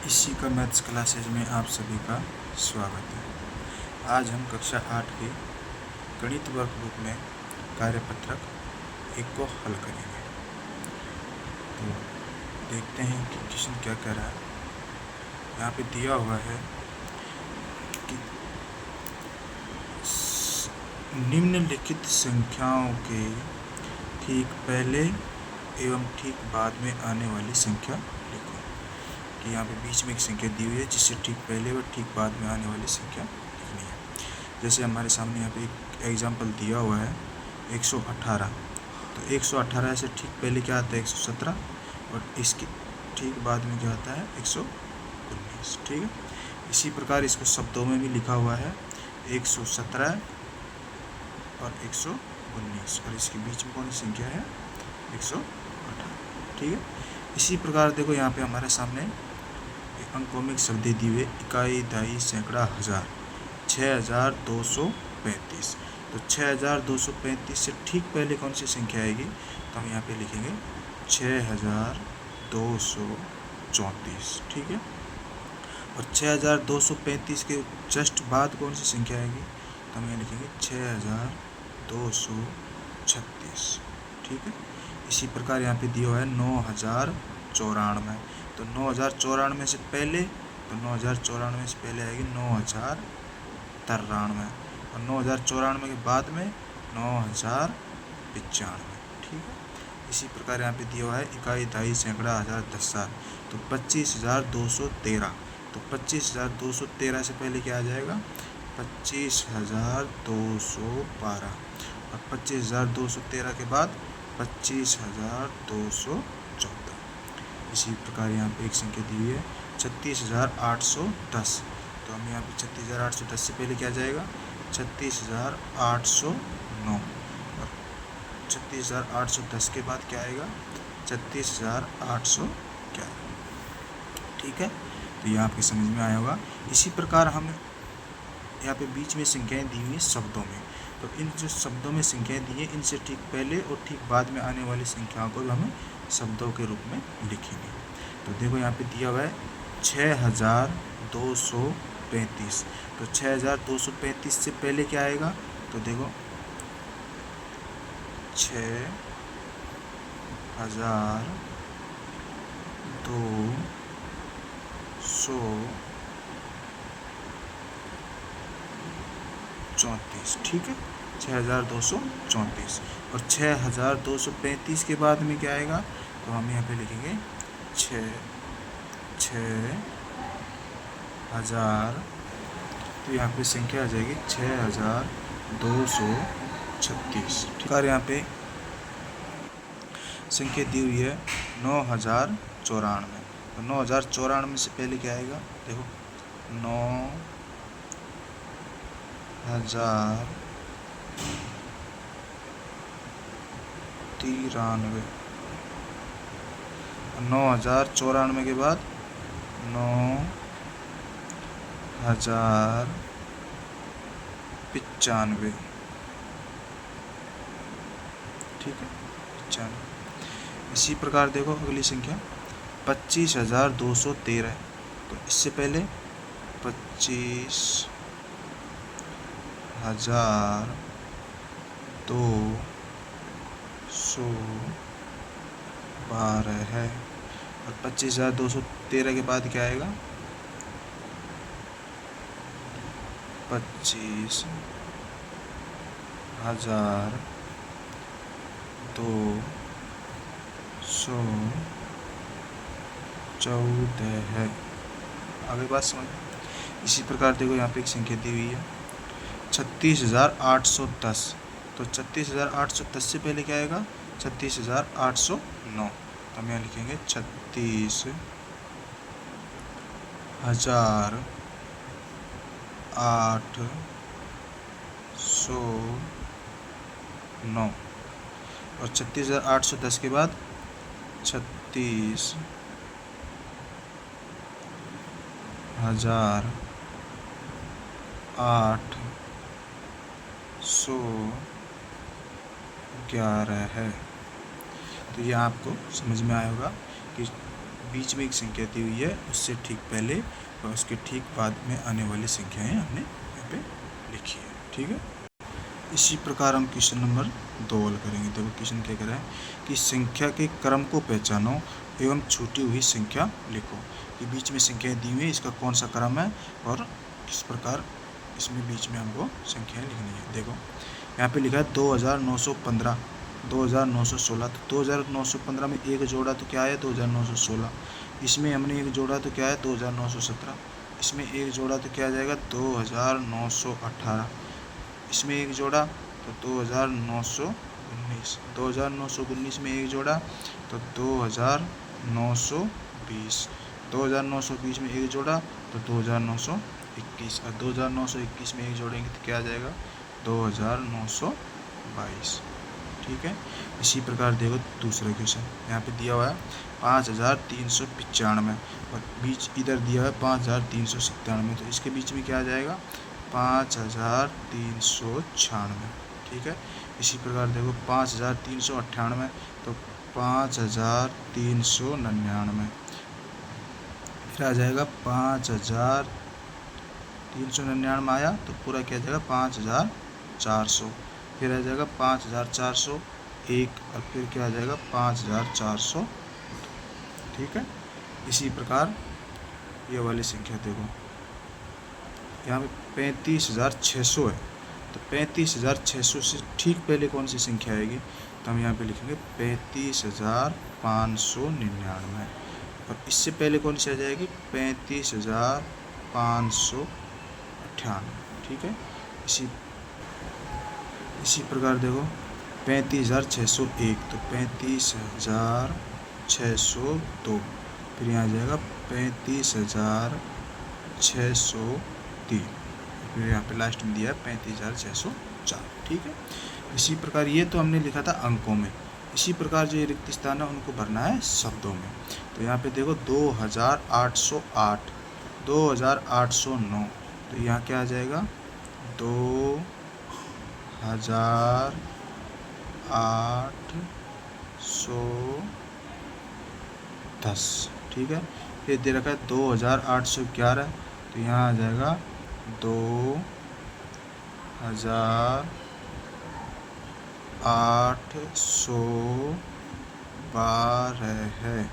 इसी का maths classes में आप सभी का स्वागत है। आज हम कक्षा 8 के गणित वर्कबुक में कार्यपत्रक 1 को हल करेंगे। तो देखते हैं कि क्वेश्चन क्या कह रहा है। यहाँ पे दिया हुआ है कि निम्नलिखित संख्याओं के ठीक पहले एवं ठीक बाद में आने वाली संख्या लिखो। कि यहाँ पे बीच में एक संख्या दी हुई है जिससे ठीक पहले व ठीक बाद में आने वाली संख्या लिखनी है। जैसे हमारे सामने यहाँ पे एक एग्जाम्पल दिया हुआ है 118। तो 118 से ठीक पहले क्या आता है 117 और इसके ठीक बाद में क्या आता है 119। ठीक है, इसी प्रकार इसको शब्दों में भी लिखा हुआ है 117 और 119 और इसके बीच में कौन सी संख्या है 118। ठीक है, इसी प्रकार देखो यहाँ पे हमारे सामने अंकों में शब्द दी हुए इकाई, दहाई, सैकड़ा, हजार, 6235। तो 6235 से ठीक पहले कौन सी संख्या आएगी तो हम यहाँ पे लिखेंगे 6234। ठीक है, और 6235 के जस्ट बाद कौन सी संख्या आएगी तो हम यहाँ लिखेंगे 6236। ठीक है, इसी प्रकार यहाँ पे दिया हुआ है 9094। तो 9094 से पहले तो 9094 से पहले आएगी 9093 और 9094 के बाद में 9095। ठीक है, इसी प्रकार यहाँ पे दिया हुआ है इकाई, दहाई, सैकड़ा, हजार, 10,000। तो 25,213। तो 25,213 से पहले क्या आ जाएगा 25,212 और 25,213 के बाद 25,214। इसी प्रकार यहाँ पे एक संख्या दी हुई है 36,810। तो हम यहाँ पे 36,810 से पहले क्या जाएगा 36,809 और 36,810 के बाद क्या आएगा 36,811। ठीक है, तो ये आपकी समझ में आया होगा। इसी प्रकार हम यहाँ पे बीच में संख्याएं दी हुई हैं शब्दों में। तो इन जो शब्दों में संख्याएं दी हैं इनसे ठीक पहले और ठीक बाद में आने वाली संख्याओं को हम शब्दों के रूप में लिखेंगे। तो देखो यहाँ पे दिया हुआ है 6235। तो 6235 से पहले क्या आएगा तो देखो 6,234। ठीक है, 6,234 और 6,235 के बाद में क्या आएगा तो हम यहाँ पे लिखेंगे 6,000। तो यहाँ पे संख्या आ जाएगी 6,236। ठीक है, यहाँ पे संख्या दी हुई है 9,094। तो 9,094 से पहले क्या आएगा देखो 9,093। 9,094 के बाद 9,095। ठीक है, 95। इसी प्रकार देखो अगली संख्या 25,213। तो इससे पहले 25,212 है और 25,213 के बाद क्या आएगा 25,214 है। आगे बात समझ। इसी प्रकार देखो यहाँ पे एक संख्या दी हुई है 36,810। तो 36,810 से पहले क्या आएगा 36,809। तो हम यहाँ लिखेंगे 36,809 और 36,810 के बाद 36,811 है। तो ये आपको समझ में आया होगा कि बीच में एक संख्या दी हुई है, उससे ठीक पहले और उसके ठीक बाद में आने वाली संख्याएं हमने यहाँ पे लिखी है। ठीक है, इसी प्रकार हम क्वेश्चन नंबर 2 हल करेंगे। देखो क्वेश्चन क्या कह रहा है कि संख्या के क्रम को पहचानो एवं छूटी हुई संख्या लिखो। कि बीच में संख्याएं दी हुई है, इसका कौन सा क्रम है और किस प्रकार इसमें बीच में हमको संख्याएं लिखनी है। देखो यहाँ पे लिखा है 2915, 2916। तो 2915 में एक जोड़ा तो क्या है 2916, इसमें हमने एक जोड़ा तो क्या है 2917, इसमें एक जोड़ा तो क्या आ जाएगा 2918, इसमें एक जोड़ा तो 2919, 2919 में एक जोड़ा तो 2920, 2920 में एक जोड़ा तो 2921, और 2921 में एक जोड़ेंगे तो क्या आ जाएगा 2922। ठीक है, इसी प्रकार देखो दूसरा क्वेश्चन यहाँ पे दिया हुआ है 5395 और बीच इधर दिया है 5397, तो इसके बीच में क्या आ जाएगा 5396। ठीक है, इसी प्रकार देखो 5398 तो 5399, फिर आ जाएगा 5399 आया तो पूरा क्या आ जाएगा 5400, फिर आ जाएगा 5401 और फिर क्या आ जाएगा 5400। ठीक है, इसी प्रकार ये वाली संख्या देखो यहाँ पे 35600 है, तो 35600 से ठीक पहले कौन सी संख्या आएगी, तो हम यहाँ पे लिखेंगे 35599, और इससे पहले कौन सी आ जाएगी 35598। ठीक है, इसी प्रकार देखो 35601 तो 35602, फिर यहाँ आ जाएगा 35603, फिर यहाँ पे लास्ट में दिया है 35604। ठीक है, इसी प्रकार ये तो हमने लिखा था अंकों में, इसी प्रकार जो ये रिक्त स्थान है उनको भरना है शब्दों में। तो यहाँ पे देखो 2808, 2809, तो यहाँ क्या आ जाएगा 2810। ठीक है, फिर दे रखा है 2811, तो यहाँ आ जाएगा 2812 है।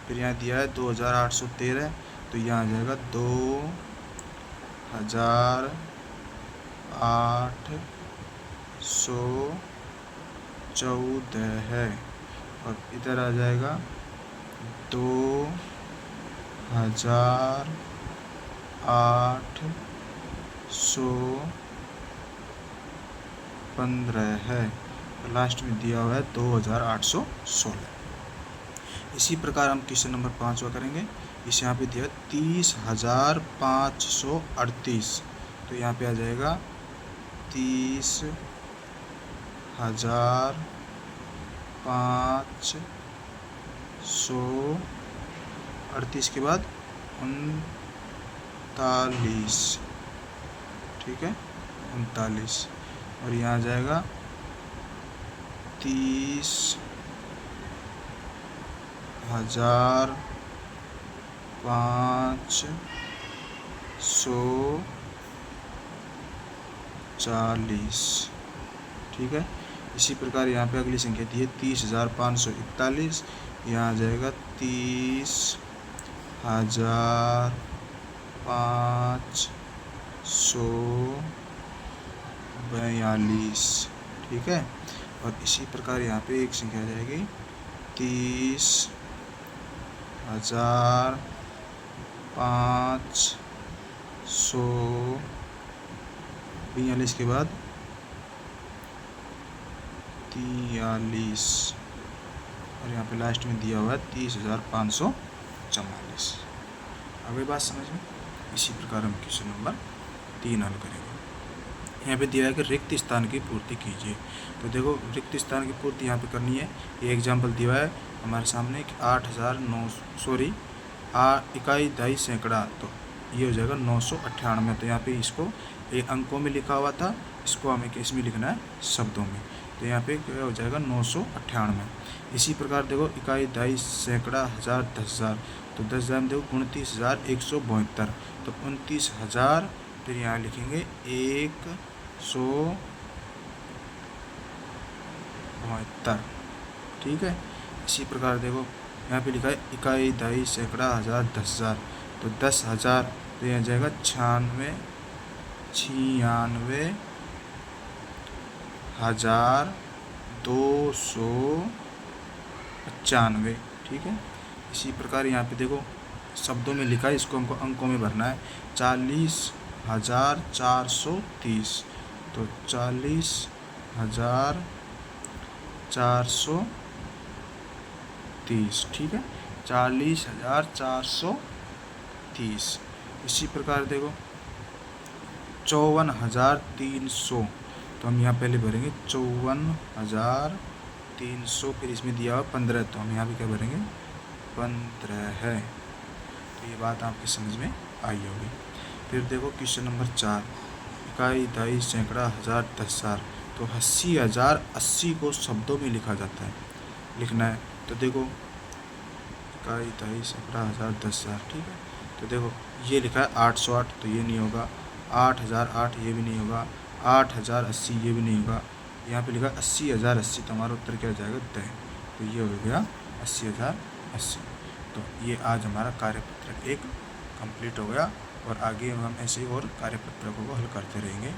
फिर यहाँ दिया है 2813, तो यहाँ आ जाएगा 2814 है, और इधर आ जाएगा 2815 है, और लास्ट में दिया हुआ है 2816। इसी प्रकार हम क्वेश्चन नंबर 5वां करेंगे। इस यहाँ पे दिया 30,538, तो यहाँ पे आ जाएगा 30,538 के बाद 39। ठीक है, 39, और यहाँ आ जाएगा 30,540। ठीक है, इसी प्रकार यहाँ पे अगली संख्या दी है 30,541, यहाँ आ जाएगा 30,542। ठीक है, और इसी प्रकार यहाँ पे एक संख्या आ जाएगी 30,542 के बाद 43, और यहाँ पे लास्ट में दिया हुआ है 30,544। अब ये बात समझ में। इसी प्रकार हम क्वेश्चन नंबर 3 हल करेंगे। यहाँ पे दिया है कि रिक्त स्थान की पूर्ति कीजिए। तो देखो रिक्त स्थान की पूर्ति यहाँ पे करनी है। ये एग्जाम्पल दिया है हमारे सामने कि 8,000 तो ये हो जाएगा 998। तो यहाँ पे इसको एक अंकों में लिखा हुआ था, इसको हमें किस में लिखना है शब्दों में। तो यहाँ पे क्या हो जाएगा 998। इसी प्रकार देखो इकाई, दहाई, सैकड़ा, हज़ार, 10,000। तो 10,000 में देखो 29,172। तो 29,000, फिर यहाँ लिखेंगे 172। ठीक है। इसी प्रकार देखो यहाँ पे लिखा है इकाई, दहाई, सैकड़ा, हज़ार, 10,000। तो 10,000, तो यहाँ जाएगा 96,295। ठीक है। इसी प्रकार यहाँ पे देखो शब्दों में लिखा है, इसको हमको अंकों में भरना है। 40,430। तो 40,430। ठीक है, 40,430। इसी प्रकार देखो 54,300। तो हम यहाँ पहले भरेंगे 54,300, फिर इसमें दिया हुआ 15, तो हम यहाँ भी क्या भरेंगे 15 है। तो ये बात आपकी समझ में आई होगी। फिर देखो क्वेश्चन नंबर 4, इकाई, दहाई, सैकड़ा, हज़ार, 10,000। तो 80,000 80 को शब्दों में लिखा जाता है, लिखना है। तो देखो इकाई, दहाई, सैकड़ा, हज़ार, 10,000। ठीक है। तो देखो ये लिखा है 808, तो ये नहीं होगा। 8,008 ये भी नहीं होगा। 8,080 ये भी नहीं होगा। यहाँ पे लिखा 80,080, तो हमारा उत्तर क्या हो जाएगा 10। तो ये हो गया 80,080। तो ये आज हमारा कार्यपत्र 1 कंप्लीट हो गया, और आगे हम ऐसे और कार्यपत्रों को हल करते रहेंगे।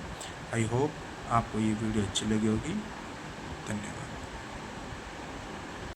आई होप आपको ये वीडियो अच्छी लगी होगी। धन्यवाद।